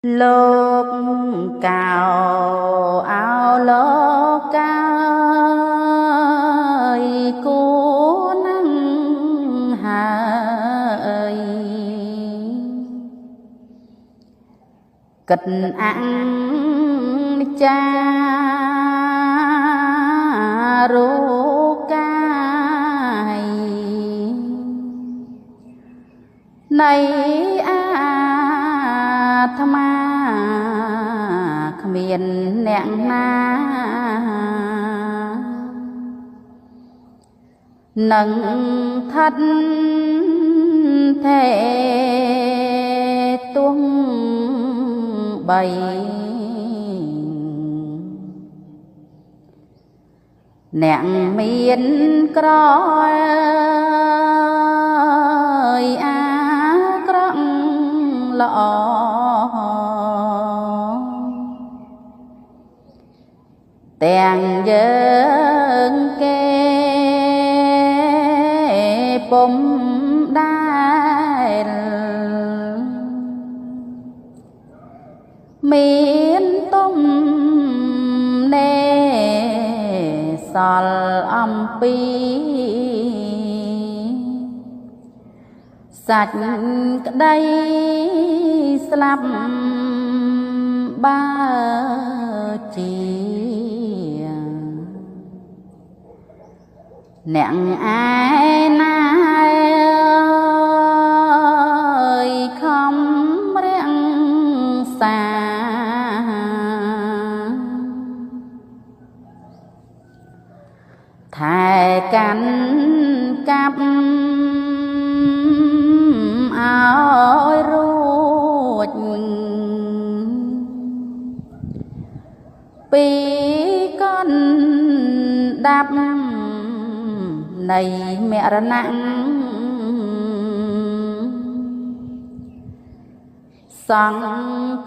លោកកៅអោលោកកៅគួរនឹងហើយគិតអង្ចារូកាយនៃអាត្មាគ្មានអ្នកណានឹងថិតថេទង់បីអ្នកមានក្រអាក្រក់ល្អទាំងយើងគេពុំដែលមានទុំណែសល់អំពីសាច់ក្តីស្លាប់បើជាអ្នកឯណាខំរាំងសាថែកាន់កាប់ឲ្យរួចពីកណ្ដាប់នៃមរណៈសង្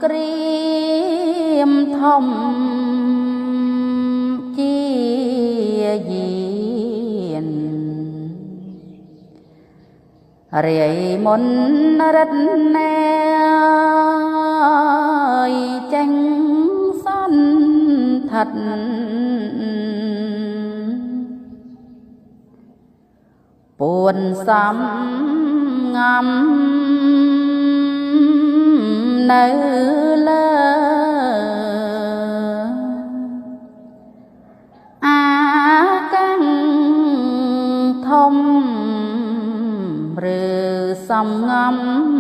គ្រាមធំជាយានរាយមុនរិទ្ធណែចេញសន្ធិដ្ឋពួនសំងំនៅលើអាកាំងធំឬសំងំ